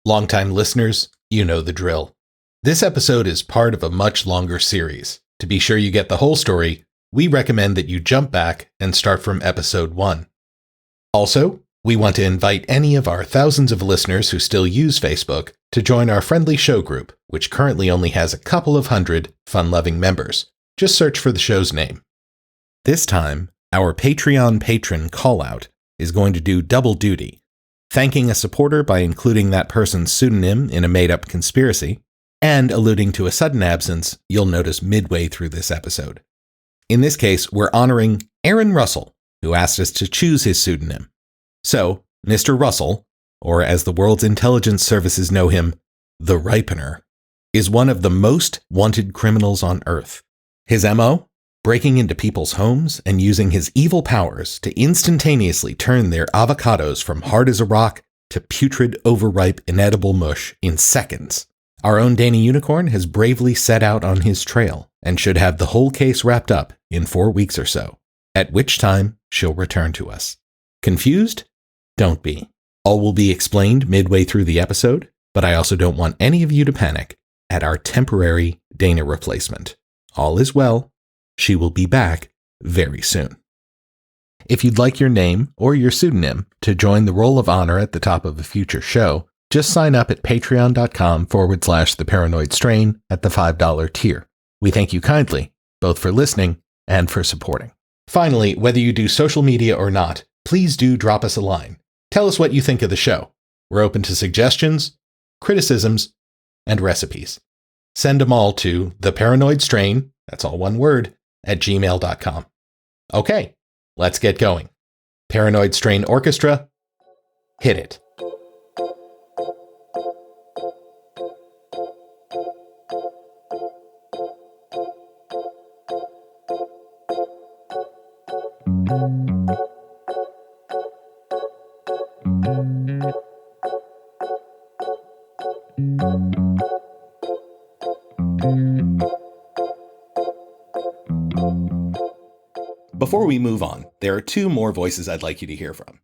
Longtime listeners, you know the drill. This episode is part of a much longer series. To be sure you get the whole story, we recommend that you jump back and start from episode 1. Also, we want to invite any of our thousands of listeners who still use Facebook to join our friendly show group, which currently only has a couple of hundred fun-loving members. Just search for the show's name. This time, our Patreon patron call-out is going to do double duty, thanking a supporter by including that person's pseudonym in a made-up conspiracy, and alluding to a sudden absence you'll notice midway through this episode. In this case, we're honoring Aaron Russell, who asked us to choose his pseudonym. So, Mr. Russell, or as the world's intelligence services know him, the Ripener, is one of the most wanted criminals on Earth. His MO? Breaking into people's homes and using his evil powers to instantaneously turn their avocados from hard as a rock to putrid, overripe, inedible mush in seconds. Our own Danny Unicorn has bravely set out on his trail and should have the whole case wrapped up in 4 weeks or so, at which time she'll return to us. Confused? Don't be. All will be explained midway through the episode, but I also don't want any of you to panic at our temporary Dana replacement. All is well. She will be back very soon. If you'd like your name or your pseudonym to join the roll of honor at the top of a future show, just sign up at patreon.com/theparanoidstrain at the $5 tier. We thank you kindly, both for listening and for supporting. Finally, whether you do social media or not, please do drop us a line. Tell us what you think of the show. We're open to suggestions, criticisms, and recipes. Send them all to theparanoidstrain, that's all one word, at gmail.com. Okay, let's get going. Paranoid Strain Orchestra, hit it. Before we move on, there are 2 more voices I'd like you to hear from.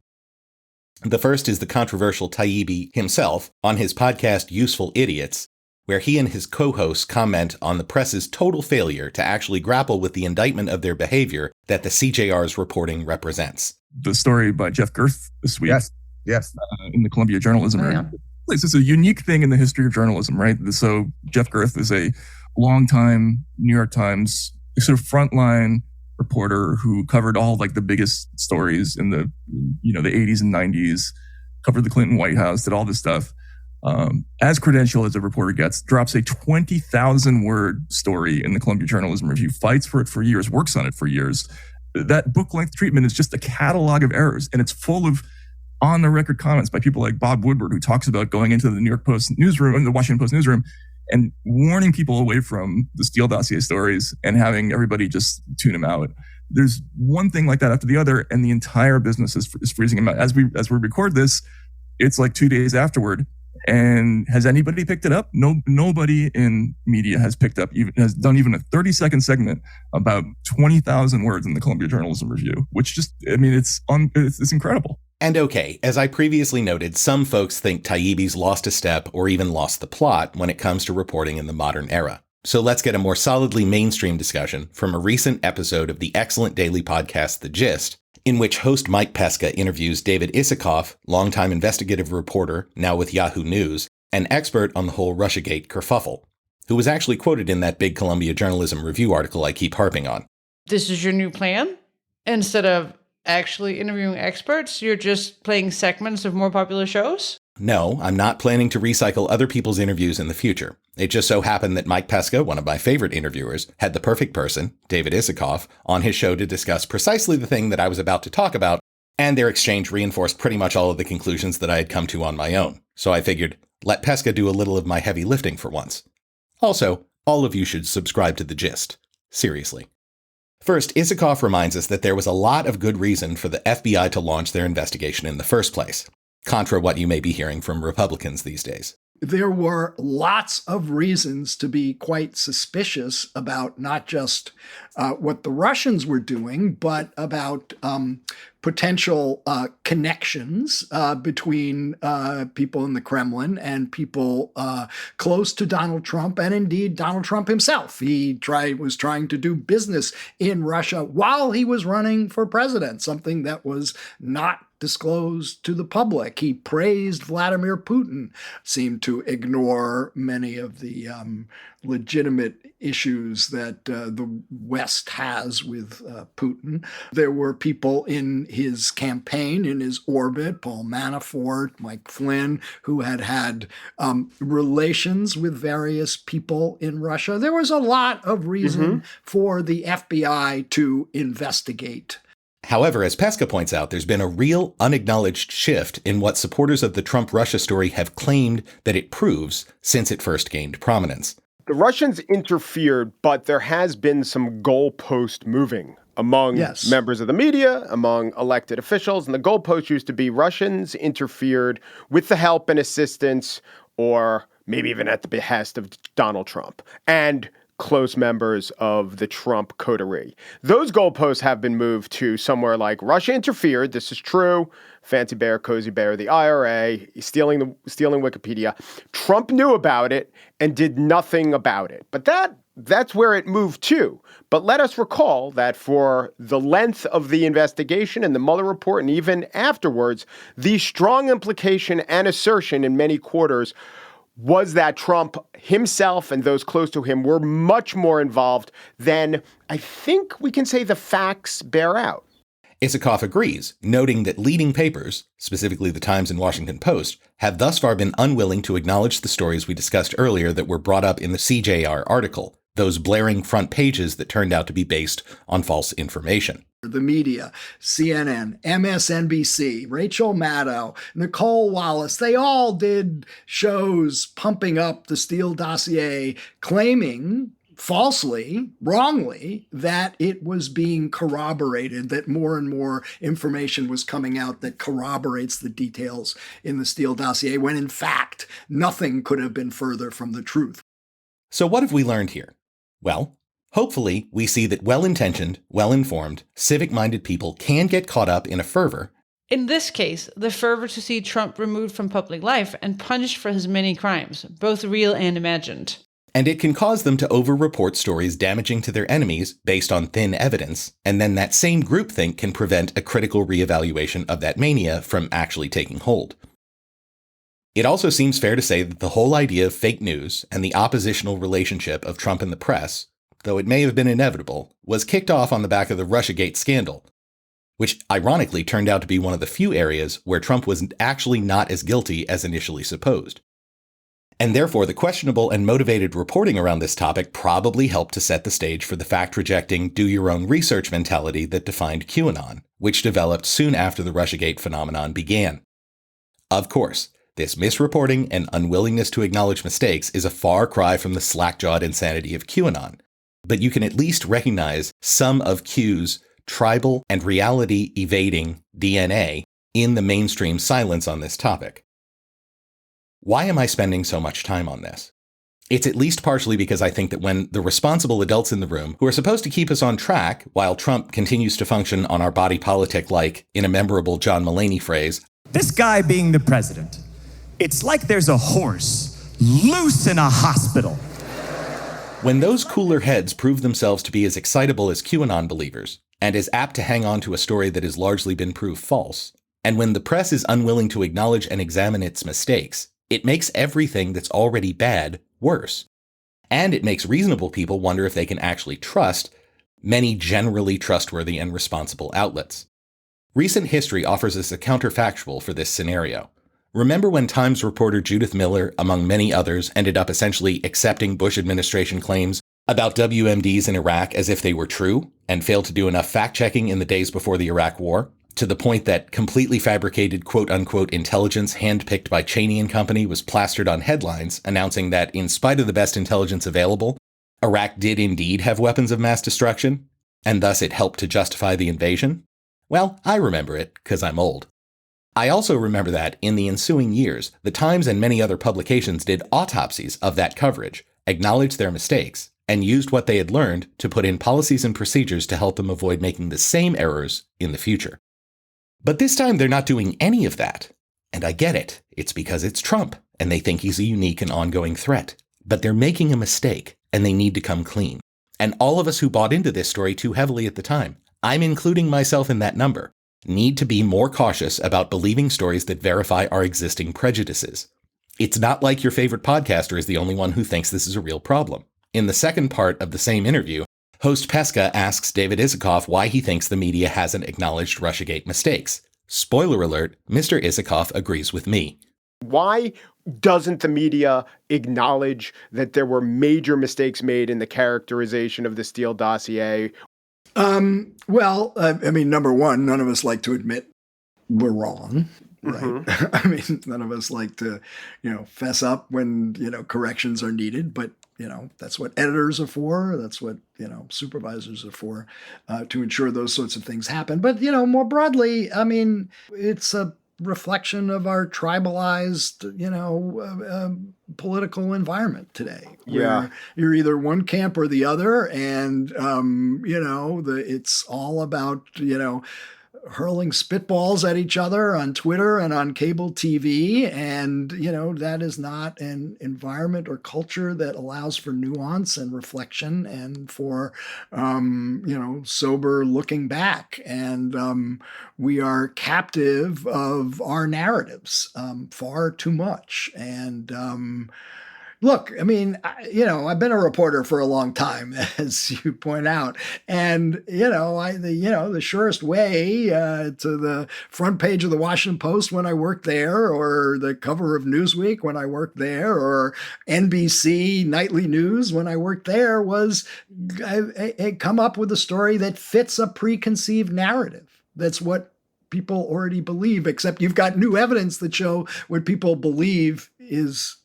The first is the controversial Taibbi himself on his podcast Useful Idiots, where he and his co-hosts comment on the press's total failure to actually grapple with the indictment of their behavior that the CJR's reporting represents. The story by Jeff Gerth this week. Yes. In the Columbia Journalism Review. This is a unique thing in the history of journalism, right? So Jeff Gerth is a longtime New York Times sort of frontline reporter who covered all like the biggest stories in the, the 80s and 90s, covered the Clinton White House, did all this stuff. As credentialed as a reporter gets, drops a 20,000 word story in the Columbia Journalism Review, fights for it for years, works on it for years. That book length treatment is just a catalog of errors, and it's full of on the record comments by people like Bob Woodward, who talks about going into the New York Post newsroom and the Washington Post newsroom and warning people away from the Steele dossier stories and having everybody just tune them out. There's one thing like that after the other, and the entire business is freezing them out. As we record this, it's like 2 days afterward. And has anybody picked it up? No, nobody in media has picked up, has done even a 30-second segment about 20,000 words in the Columbia Journalism Review, which just, it's incredible. And okay, as I previously noted, some folks think Taibbi's lost a step or even lost the plot when it comes to reporting in the modern era. So let's get a more solidly mainstream discussion from a recent episode of the excellent daily podcast The Gist, in which host Mike Pesca interviews David Isikoff, longtime investigative reporter, now with Yahoo News, an expert on the whole Russiagate kerfuffle, who was actually quoted in that big Columbia Journalism Review article I keep harping on. This is your new plan? Instead of actually interviewing experts, you're just playing segments of more popular shows? No, I'm not planning to recycle other people's interviews in the future. It just so happened that Mike Pesca, one of my favorite interviewers, had the perfect person, David Isikoff, on his show to discuss precisely the thing that I was about to talk about, and their exchange reinforced pretty much all of the conclusions that I had come to on my own. So I figured, let Pesca do a little of my heavy lifting for once. Also, all of you should subscribe to The Gist. Seriously. First, Isikoff reminds us that there was a lot of good reason for the FBI to launch their investigation in the first place, contra what you may be hearing from Republicans these days. There were lots of reasons to be quite suspicious about not just what the Russians were doing, but about potential connections between people in the Kremlin and people close to Donald Trump, and indeed Donald Trump himself. He was trying to do business in Russia while he was running for president, something that was not disclosed to the public. He praised Vladimir Putin, seemed to ignore many of the legitimate issues that the West has with Putin. There were people in his campaign, in his orbit, Paul Manafort, Mike Flynn, who had relations with various people in Russia. There was a lot of reason for the FBI to investigate. However, as Pesca points out, there's been a real unacknowledged shift in what supporters of the Trump-Russia story have claimed that it proves since it first gained prominence. The Russians interfered, but there has been some goalpost moving among members of the media, among elected officials. And the goalpost used to be Russians interfered with the help and assistance, or maybe even at the behest of Donald Trump and close members of the Trump coterie. Those goalposts have been moved to somewhere like Russia interfered. This is true. Fancy Bear, Cozy Bear, the IRA, stealing Wikipedia. Trump knew about it and did nothing about it. But that's where it moved to. But let us recall that for the length of the investigation and the Mueller report, and even afterwards, the strong implication and assertion in many quarters was that Trump himself and those close to him were much more involved than I think we can say the facts bear out. Isikoff agrees, noting that leading papers, specifically the Times and Washington Post, have thus far been unwilling to acknowledge the stories we discussed earlier that were brought up in the CJR article, those blaring front pages that turned out to be based on false information. The media, CNN, MSNBC, Rachel Maddow, Nicole Wallace, they all did shows pumping up the Steele dossier, claiming falsely, wrongly, that it was being corroborated, that more and more information was coming out that corroborates the details in the Steele dossier, when in fact, nothing could have been further from the truth. So what have we learned here? Well, hopefully, we see that well-intentioned, well-informed, civic-minded people can get caught up in a fervor. In this case, the fervor to see Trump removed from public life and punished for his many crimes, both real and imagined. And it can cause them to over-report stories damaging to their enemies based on thin evidence, and then that same groupthink can prevent a critical reevaluation of that mania from actually taking hold. It also seems fair to say that the whole idea of fake news and the oppositional relationship of Trump and the press, though it may have been inevitable, was kicked off on the back of the Russiagate scandal, which ironically turned out to be one of the few areas where Trump was actually not as guilty as initially supposed. And therefore, the questionable and motivated reporting around this topic probably helped to set the stage for the fact-rejecting, do-your-own-research mentality that defined QAnon, which developed soon after the Russiagate phenomenon began. Of course, this misreporting and unwillingness to acknowledge mistakes is a far cry from the slack-jawed insanity of QAnon, but you can at least recognize some of Q's tribal and reality-evading DNA in the mainstream silence on this topic. Why am I spending so much time on this? It's at least partially because I think that when the responsible adults in the room, who are supposed to keep us on track while Trump continues to function on our body politic like, in a memorable John Mulaney phrase, this guy being the president, it's like there's a horse loose in a hospital. When those cooler heads prove themselves to be as excitable as QAnon believers, and as apt to hang on to a story that has largely been proved false, and when the press is unwilling to acknowledge and examine its mistakes, it makes everything that's already bad worse. And it makes reasonable people wonder if they can actually trust many generally trustworthy and responsible outlets. Recent history offers us a counterfactual for this scenario. Remember when Times reporter Judith Miller, among many others, ended up essentially accepting Bush administration claims about WMDs in Iraq as if they were true, and failed to do enough fact-checking in the days before the Iraq War, to the point that completely fabricated quote-unquote intelligence handpicked by Cheney and Company was plastered on headlines announcing that in spite of the best intelligence available, Iraq did indeed have weapons of mass destruction, and thus it helped to justify the invasion? Well, I remember it, because I'm old. I also remember that, in the ensuing years, the Times and many other publications did autopsies of that coverage, acknowledged their mistakes, and used what they had learned to put in policies and procedures to help them avoid making the same errors in the future. But this time they're not doing any of that. And I get it. It's because it's Trump, and they think he's a unique and ongoing threat. But they're making a mistake, and they need to come clean. And all of us who bought into this story too heavily at the time, I'm including myself in that number, need to be more cautious about believing stories that verify our existing prejudices. It's not like your favorite podcaster is the only one who thinks this is a real problem. In the second part of the same interview, host Pesca asks David Isikoff why he thinks the media hasn't acknowledged Russiagate mistakes. Spoiler alert, Mr. Isikoff agrees with me. Why doesn't the media acknowledge that there were major mistakes made in the characterization of the Steele dossier? Well, I mean, number one, none of us like to admit we're wrong, right? Mm-hmm. I mean, none of us like to, fess up when, corrections are needed, but, that's what editors are for. That's what, supervisors are for, to ensure those sorts of things happen. But, more broadly, I mean, it's a reflection of our tribalized, political environment today. Where you're either one camp or the other, and it's all about hurling spitballs at each other on Twitter and on cable TV, and that is not an environment or culture that allows for nuance and reflection and for sober looking back. And we are captive of our narratives far too much. And look, I mean, I've been a reporter for a long time, as you point out, and the surest way to the front page of the Washington Post when I worked there, or the cover of Newsweek when I worked there, or NBC Nightly News when I worked there, was come up with a story that fits a preconceived narrative. That's what people already believe, except you've got new evidence that show what people believe is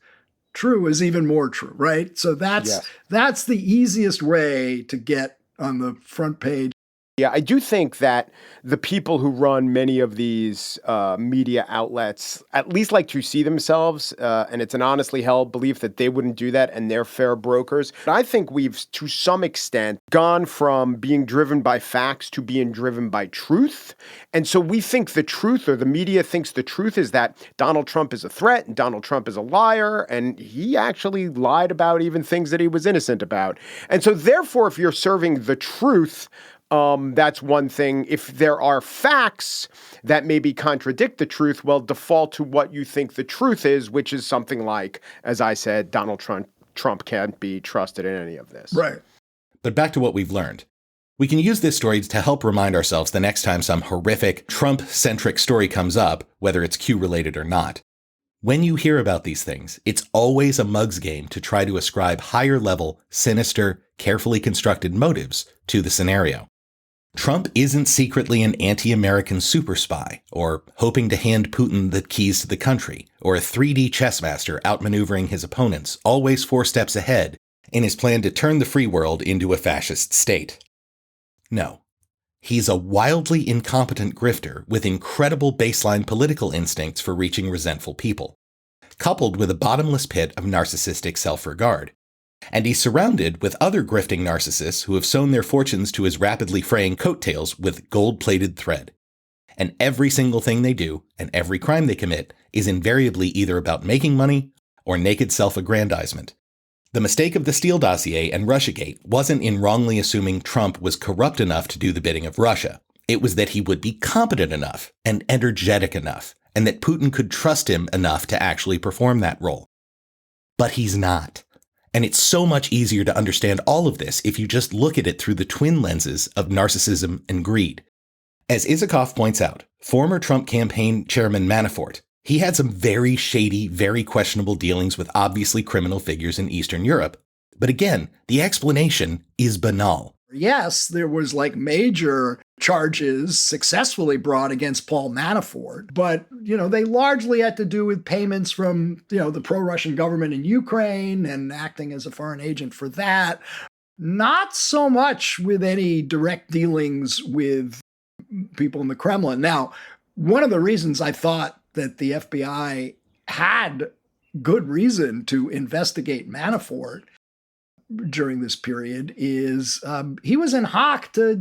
true is even more true, right? So that's the easiest way to get on the front page. Yeah, I do think that the people who run many of these media outlets at least like to see themselves, and it's an honestly held belief that they wouldn't do that, and they're fair brokers. But I think we've, to some extent, gone from being driven by facts to being driven by truth. And so we think the truth, or the media thinks the truth, is that Donald Trump is a threat and Donald Trump is a liar, and he actually lied about even things that he was innocent about. And so therefore, if you're serving the truth, that's one thing. If there are facts that maybe contradict the truth, well, default to what you think the truth is, which is something like, as I said, Donald Trump can't be trusted in any of this. Right. But back to what we've learned. We can use this story to help remind ourselves the next time some horrific Trump-centric story comes up, whether it's Q-related or not. When you hear about these things, it's always a mug's game to try to ascribe higher-level, sinister, carefully constructed motives to the scenario. Trump isn't secretly an anti-American super spy, or hoping to hand Putin the keys to the country, or a 3D chess master outmaneuvering his opponents, always 4 steps ahead, in his plan to turn the free world into a fascist state. No. He's a wildly incompetent grifter with incredible baseline political instincts for reaching resentful people, coupled with a bottomless pit of narcissistic self-regard. And he's surrounded with other grifting narcissists who have sown their fortunes to his rapidly fraying coattails with gold-plated thread. And every single thing they do, and every crime they commit, is invariably either about making money or naked self-aggrandizement. The mistake of the Steele dossier and Russiagate wasn't in wrongly assuming Trump was corrupt enough to do the bidding of Russia. It was that he would be competent enough and energetic enough, and that Putin could trust him enough to actually perform that role. But he's not. And it's so much easier to understand all of this if you just look at it through the twin lenses of narcissism and greed. As Isikoff points out, former Trump campaign chairman Manafort, he had some very shady, very questionable dealings with obviously criminal figures in Eastern Europe. But again, the explanation is banal. Yes, there was major charges successfully brought against Paul Manafort, but, they largely had to do with payments from, the pro-Russian government in Ukraine and acting as a foreign agent for that. Not so much with any direct dealings with people in the Kremlin. Now, one of the reasons I thought that the FBI had good reason to investigate Manafort during this period is he was in hock to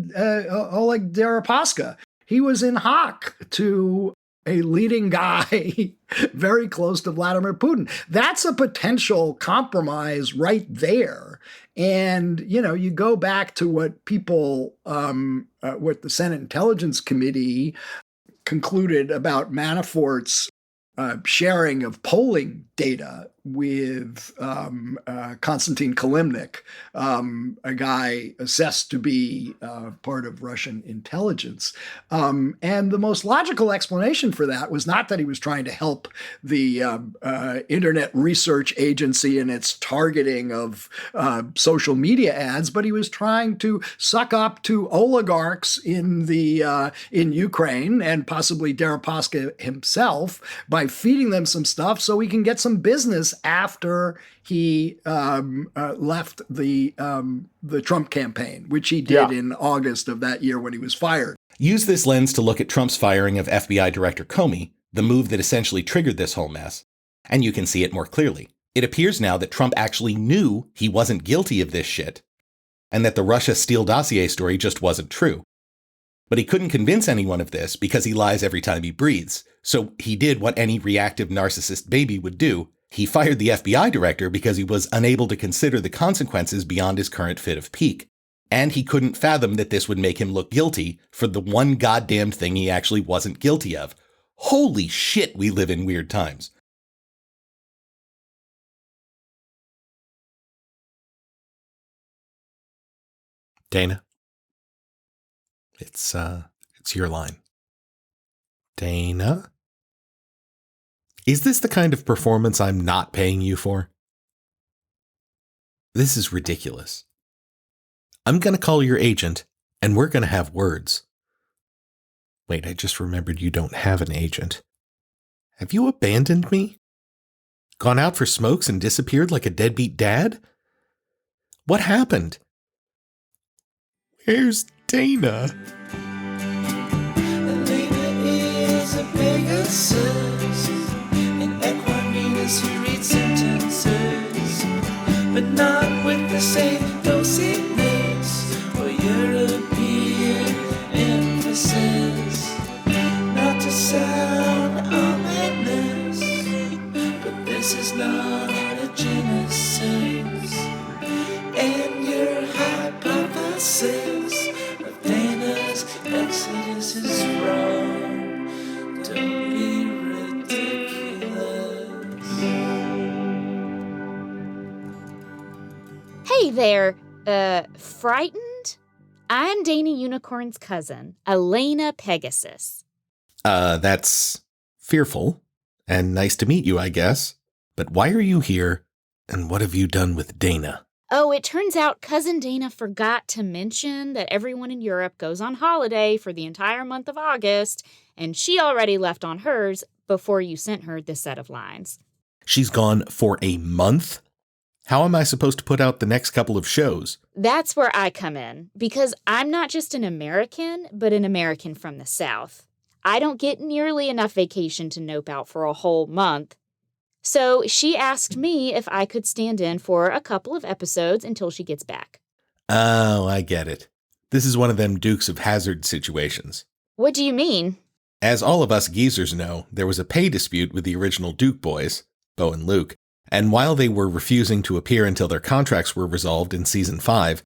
Oleg Deripaska. He was in hock to a leading guy very close to Vladimir Putin. That's a potential compromise right there. And, you go back to what people, what the Senate Intelligence Committee concluded about Manafort's sharing of polling data with Konstantin Kalimnik, a guy assessed to be part of Russian intelligence. And the most logical explanation for that was not that he was trying to help the Internet Research Agency in its targeting of social media ads, but he was trying to suck up to oligarchs in Ukraine and possibly Deripaska himself by feeding them some stuff so he can get some business after he left the Trump campaign, which he did in August of that year when he was fired. Use this lens to look at Trump's firing of FBI Director Comey, the move that essentially triggered this whole mess, and you can see it more clearly. It appears now that Trump actually knew he wasn't guilty of this shit, and that the Russia Steele dossier story just wasn't true. But he couldn't convince anyone of this because he lies every time he breathes. So he did what any reactive narcissist baby would do. He fired the FBI director because he was unable to consider the consequences beyond his current fit of pique. And he couldn't fathom that this would make him look guilty for the one goddamn thing he actually wasn't guilty of. Holy shit, we live in weird times. Dana? It's your line. Dana? Is this the kind of performance I'm not paying you for? This is ridiculous. I'm going to call your agent, and we're going to have words. Wait, I just remembered you don't have an agent. Have you abandoned me? Gone out for smokes and disappeared like a deadbeat dad? What happened? Where's Dana? Elena is a Pegasus, and Equanimous who reads sentences, but not with the same dosiness or European emphasis. Not to sound ominous, but this is not a genesis, and your hypothesis of Dana's exodus is wrong. Don't be ridiculous. Hey there, frightened? I'm Dana Unicorn's cousin, Elena Pegasus. That's fearful, and nice to meet you, I guess. But why are you here, and what have you done with Dana? Oh, it turns out Cousin Dana forgot to mention that everyone in Europe goes on holiday for the entire month of August, and she already left on hers before you sent her this set of lines. She's gone for a month? How am I supposed to put out the next couple of shows? That's where I come in, because I'm not just an American, but an American from the South. I don't get nearly enough vacation to nope out for a whole month. So she asked me if I could stand in for a couple of episodes until she gets back. Oh, I get it. This is one of them Dukes of Hazzard situations. What do you mean? As all of us geezers know, there was a pay dispute with the original Duke boys, Bo and Luke, and while they were refusing to appear until their contracts were resolved in Season 5,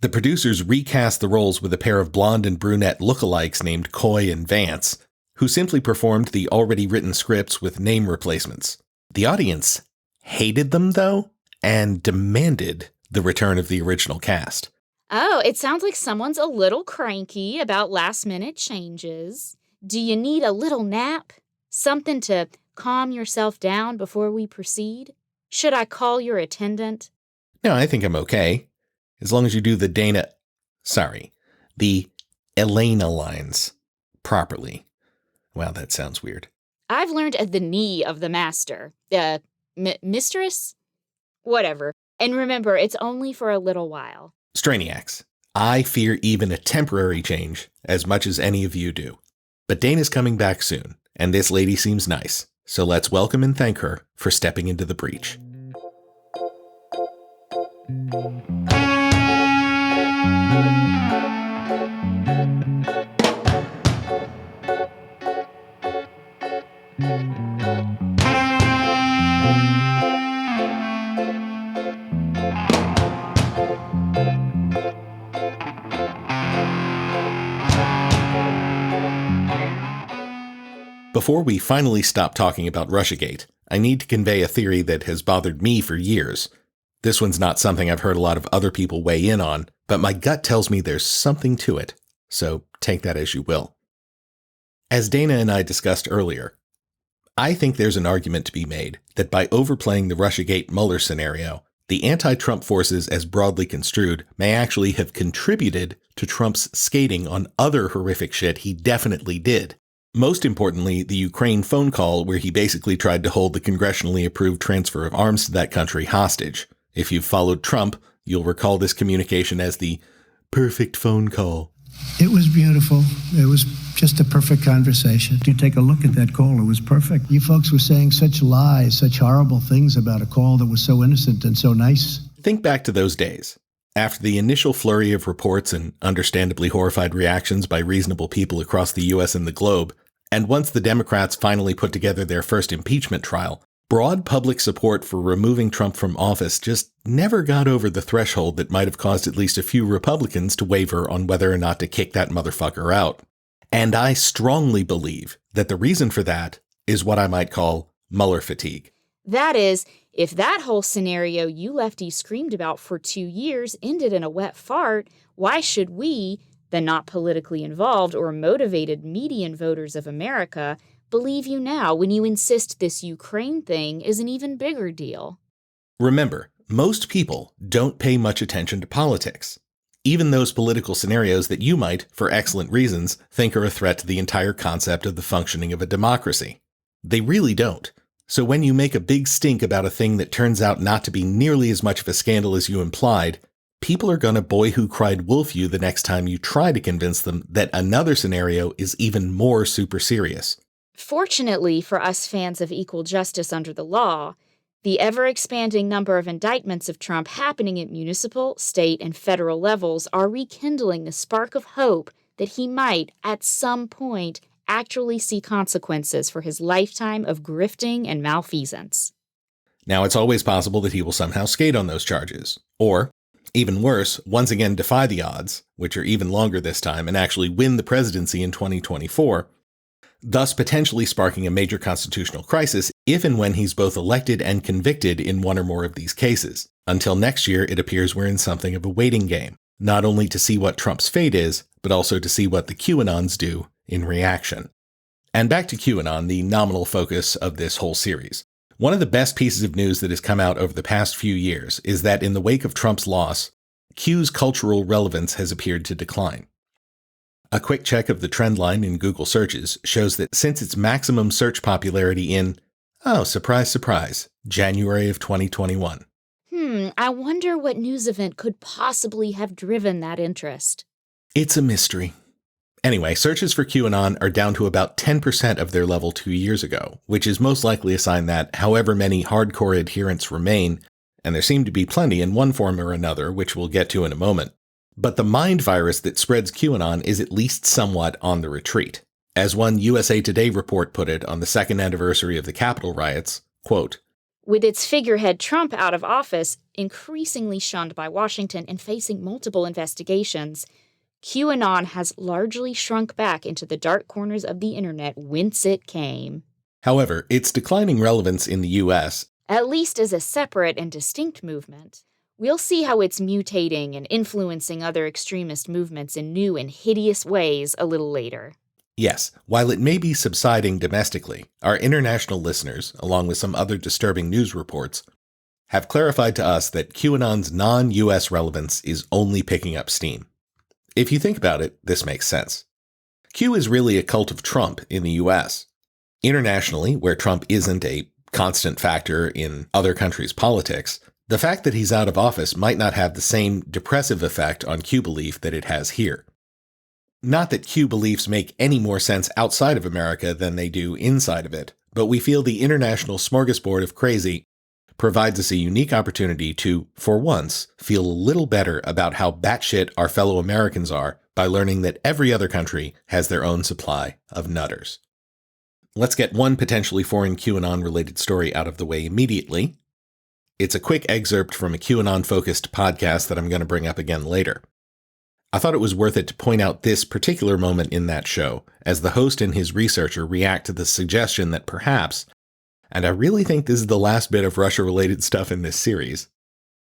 the producers recast the roles with a pair of blonde and brunette lookalikes named Coy and Vance, who simply performed the already written scripts with name replacements. The audience hated them, though, and demanded the return of the original cast. Oh, it sounds like someone's a little cranky about last-minute changes. Do you need a little nap? Something to calm yourself down before we proceed? Should I call your attendant? No, I think I'm okay. As long as you do the Elena lines properly. Wow, that sounds weird. I've learned at the knee of the master. Mistress? Whatever. And remember, it's only for a little while. Strainiacs, I fear even a temporary change as much as any of you do. But Dana's coming back soon, and this lady seems nice, so let's welcome and thank her for stepping into the breach. Before we finally stop talking about Russiagate, I need to convey a theory that has bothered me for years. This one's not something I've heard a lot of other people weigh in on, but my gut tells me there's something to it, so take that as you will. As Dana and I discussed earlier, I think there's an argument to be made that by overplaying the Russiagate-Mueller scenario, the anti-Trump forces as broadly construed may actually have contributed to Trump's skating on other horrific shit he definitely did. Most importantly, the Ukraine phone call where he basically tried to hold the congressionally approved transfer of arms to that country hostage. If you've followed Trump, you'll recall this communication as the perfect phone call. It was beautiful. It was just a perfect conversation. You take a look at that call, it was perfect. You folks were saying such lies, such horrible things about a call that was so innocent and so nice. Think back to those days. After the initial flurry of reports and understandably horrified reactions by reasonable people across the U.S. and the globe, and once the Democrats finally put together their first impeachment trial, broad public support for removing Trump from office just never got over the threshold that might have caused at least a few Republicans to waver on whether or not to kick that motherfucker out. And I strongly believe that the reason for that is what I might call Mueller fatigue. That is, if that whole scenario you lefties screamed about for 2 years ended in a wet fart, why should we, the not politically involved or motivated median voters of America, believe you now when you insist this Ukraine thing is an even bigger deal? Remember, most people don't pay much attention to politics. Even those political scenarios that you might, for excellent reasons, think are a threat to the entire concept of the functioning of a democracy. They really don't. So when you make a big stink about a thing that turns out not to be nearly as much of a scandal as you implied, people are going to boy who cried wolf you the next time you try to convince them that another scenario is even more super serious. Fortunately for us fans of equal justice under the law, the ever-expanding number of indictments of Trump happening at municipal, state, and federal levels are rekindling the spark of hope that he might, at some point, actually see consequences for his lifetime of grifting and malfeasance. Now, it's always possible that he will somehow skate on those charges, or, even worse, once again defy the odds, which are even longer this time, and actually win the presidency in 2024, thus potentially sparking a major constitutional crisis if and when he's both elected and convicted in one or more of these cases. Until next year, it appears we're in something of a waiting game, not only to see what Trump's fate is, but also to see what the QAnons do in reaction. And back to QAnon, the nominal focus of this whole series. One of the best pieces of news that has come out over the past few years is that in the wake of Trump's loss, Q's cultural relevance has appeared to decline. A quick check of the trend line in Google searches shows that since its maximum search popularity in, oh, surprise, surprise, January of 2021. I wonder what news event could possibly have driven that interest. It's a mystery. Anyway, searches for QAnon are down to about 10% of their level 2 years ago, which is most likely a sign that however many hardcore adherents remain, and there seem to be plenty in one form or another, which we'll get to in a moment, but the mind virus that spreads QAnon is at least somewhat on the retreat. As one USA Today report put it on the second anniversary of the Capitol riots, quote, with its figurehead Trump out of office, increasingly shunned by Washington and facing multiple investigations, QAnon has largely shrunk back into the dark corners of the internet whence it came. However, its declining relevance in the U.S., at least as a separate and distinct movement, we'll see how it's mutating and influencing other extremist movements in new and hideous ways a little later. Yes, while it may be subsiding domestically, our international listeners, along with some other disturbing news reports, have clarified to us that QAnon's non-US relevance is only picking up steam. If you think about it, this makes sense. Q is really a cult of Trump in the US. Internationally, where Trump isn't a constant factor in other countries' politics, the fact that he's out of office might not have the same depressive effect on Q belief that it has here. Not that Q beliefs make any more sense outside of America than they do inside of it, but we feel the international smorgasbord of crazy provides us a unique opportunity to, for once, feel a little better about how batshit our fellow Americans are by learning that every other country has their own supply of nutters. Let's get one potentially foreign QAnon-related story out of the way immediately. It's a quick excerpt from a QAnon-focused podcast that I'm going to bring up again later. I thought it was worth it to point out this particular moment in that show, as the host and his researcher react to the suggestion that perhaps, and I really think this is the last bit of Russia-related stuff in this series,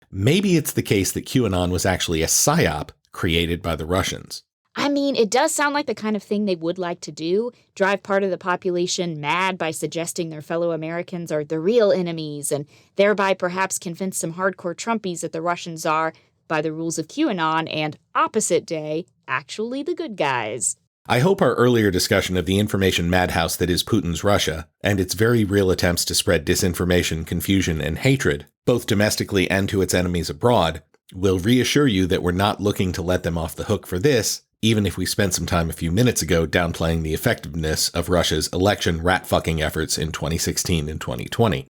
maybe it's the case that QAnon was actually a psyop created by the Russians. I mean, it does sound like the kind of thing they would like to do, drive part of the population mad by suggesting their fellow Americans are the real enemies, and thereby perhaps convince some hardcore Trumpies that the Russians are, by the rules of QAnon and opposite day, actually the good guys. I hope our earlier discussion of the information madhouse that is Putin's Russia, and its very real attempts to spread disinformation, confusion, and hatred, both domestically and to its enemies abroad, will reassure you that we're not looking to let them off the hook for this, even if we spent some time a few minutes ago downplaying the effectiveness of Russia's election rat-fucking efforts in 2016 and 2020.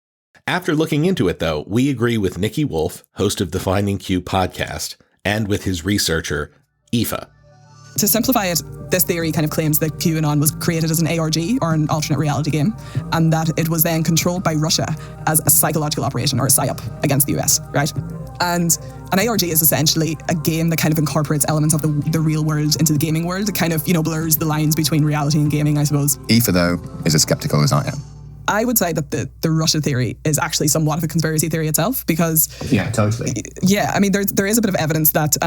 After looking into it, though, we agree with Nikki Wolf, host of the Finding Q podcast, and with his researcher, Aoife. To simplify it, this theory kind of claims that QAnon was created as an ARG, or an alternate reality game, and that it was then controlled by Russia as a psychological operation, or a psyop, against the US, right? And an ARG is essentially a game that kind of incorporates elements of the real world into the gaming world. It kind of, blurs the lines between reality and gaming, I suppose. Aoife, though, is as skeptical as I am. I would say that the Russia theory is actually somewhat of a conspiracy theory itself, because... Yeah, totally. Yeah, I mean, there is a bit of evidence that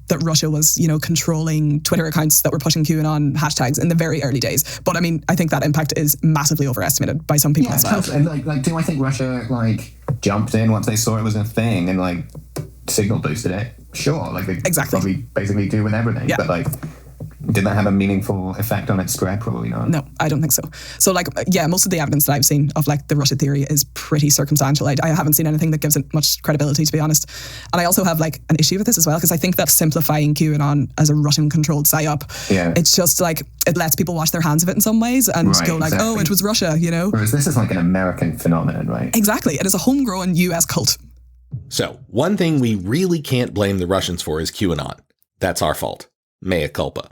that Russia was, controlling Twitter accounts that were pushing QAnon hashtags in the very early days. But I mean, I think that impact is massively overestimated by some people as well. Totally. And do I think Russia, jumped in once they saw it was a thing and, signal boosted it? Sure, they exactly. Probably basically do with everything. Yeah. But, did that have a meaningful effect on its spread? Probably not. No, I don't think so. So, most of the evidence that I've seen of, the Russia theory is pretty circumstantial. I haven't seen anything that gives it much credibility, to be honest. And I also have, an issue with this as well, because I think that simplifying QAnon as a Russian-controlled psyop, it's just, it lets people wash their hands of it in some ways and go exactly. Oh, it was Russia, Whereas this is an American phenomenon, right? Exactly. It is a homegrown US cult. So, one thing we really can't blame the Russians for is QAnon. That's our fault. Mea culpa.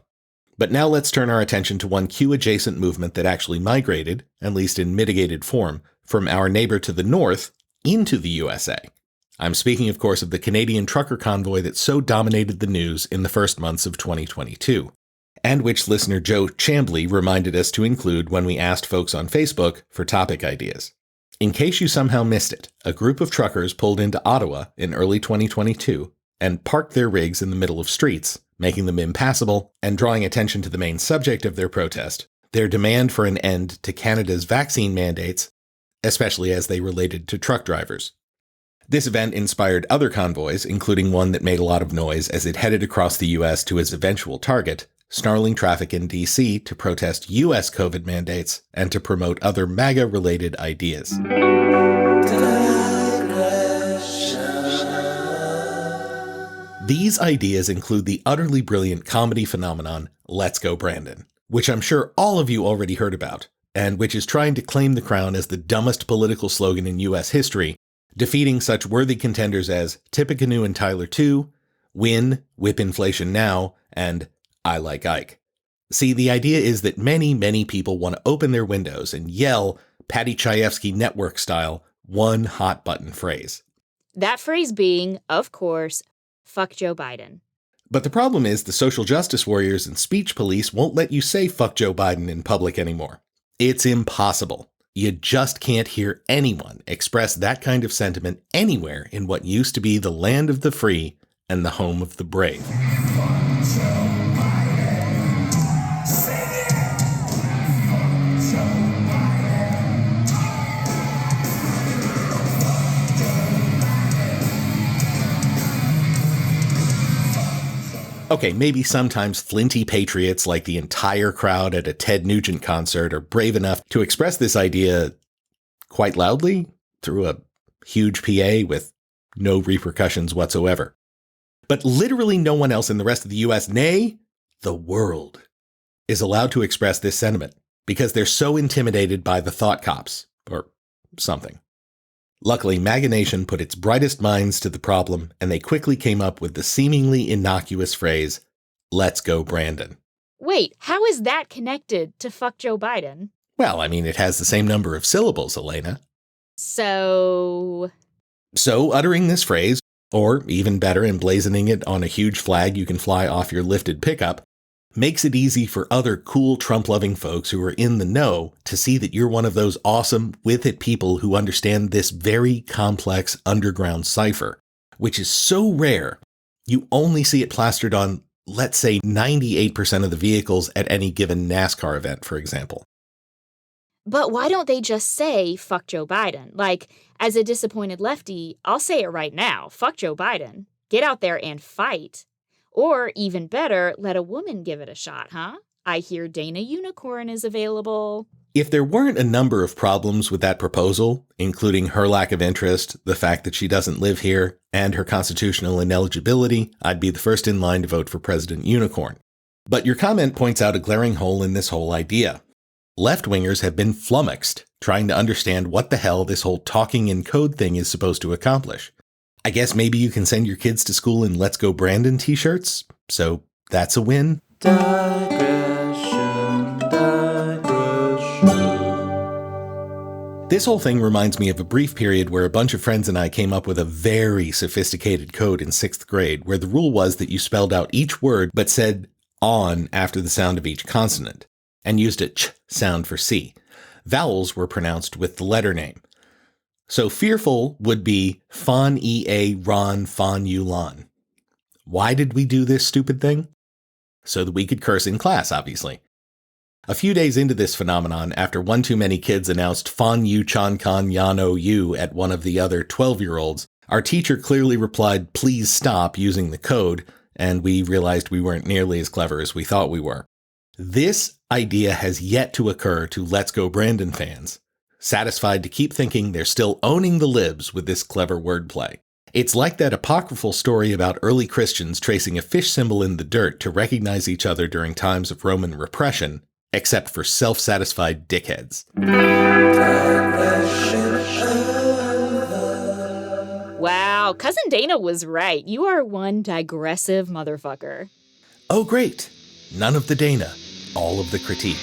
But now let's turn our attention to one Q-adjacent movement that actually migrated, at least in mitigated form, from our neighbor to the north into the USA. I'm speaking, of course, of the Canadian trucker convoy that so dominated the news in the first months of 2022, and which listener Joe Chambly reminded us to include when we asked folks on Facebook for topic ideas. In case you somehow missed it, a group of truckers pulled into Ottawa in early 2022 and parked their rigs in the middle of streets, making them impassable and drawing attention to the main subject of their protest, their demand for an end to Canada's vaccine mandates, especially as they related to truck drivers. This event inspired other convoys, including one that made a lot of noise as it headed across the US to its eventual target, snarling traffic in DC to protest US COVID mandates and to promote other MAGA-related ideas. These ideas include the utterly brilliant comedy phenomenon, Let's Go Brandon, which I'm sure all of you already heard about, and which is trying to claim the crown as the dumbest political slogan in US history, defeating such worthy contenders as Tippecanoe and Tyler 2, Win, Whip Inflation Now, and I Like Ike. See, the idea is that many people want to open their windows and yell, Patty Chayefsky Network style, one hot button phrase. That phrase being, of course, fuck Joe Biden. But the problem is the social justice warriors and speech police won't let you say fuck Joe Biden in public anymore. It's impossible. You just can't hear anyone express that kind of sentiment anywhere in what used to be the land of the free and the home of the brave. Okay, maybe sometimes flinty patriots like the entire crowd at a Ted Nugent concert are brave enough to express this idea quite loudly through a huge PA with no repercussions whatsoever. But literally no one else in the rest of the US, nay, the world, is allowed to express this sentiment because they're so intimidated by the thought cops, or something. Luckily, MAGA Nation put its brightest minds to the problem, and they quickly came up with the seemingly innocuous phrase, "Let's go, Brandon." Wait, how is that connected to fuck Joe Biden? Well, I mean, it has the same number of syllables, Elena. So, uttering this phrase, or even better, emblazoning it on a huge flag you can fly off your lifted pickup, makes it easy for other cool Trump-loving folks who are in the know to see that you're one of those awesome, with-it people who understand this very complex underground cipher, which is so rare, you only see it plastered on, let's say, 98% of the vehicles at any given NASCAR event, for example. But why don't they just say, fuck Joe Biden? Like, as a disappointed lefty, I'll say it right now. Fuck Joe Biden. Get out there and fight. Or, even better, let a woman give it a shot, huh? I hear Dana Unicorn is available. If there weren't a number of problems with that proposal, including her lack of interest, the fact that she doesn't live here, and her constitutional ineligibility, I'd be the first in line to vote for President Unicorn. But your comment points out a glaring hole in this whole idea. Left-wingers have been flummoxed trying to understand what the hell this whole talking in code thing is supposed to accomplish. I guess maybe you can send your kids to school in Let's Go Brandon t-shirts, so that's a win. Digression. This whole thing reminds me of a brief period where a bunch of friends and I came up with a very sophisticated code in 6th grade where the rule was that you spelled out each word but said on after the sound of each consonant, and used a ch sound for C. Vowels were pronounced with the letter name. So fearful would be Fon Ea Ron Fon Yulan. Why did we do this stupid thing? So that we could curse in class, obviously. A few days into this phenomenon, after one too many kids announced Fon Yu Chan Kan Yano Yu at one of the other 12-year-olds, our teacher clearly replied, "Please stop," using the code, and we realized we weren't nearly as clever as we thought we were. This idea has yet to occur to Let's Go Brandon fans, satisfied to keep thinking they're still owning the libs with this clever wordplay. It's like that apocryphal story about early Christians tracing a fish symbol in the dirt to recognize each other during times of Roman repression, except for self-satisfied dickheads. Wow, Cousin Dana was right. You are one digressive motherfucker. Oh, great. None of the Dana, all of the critique.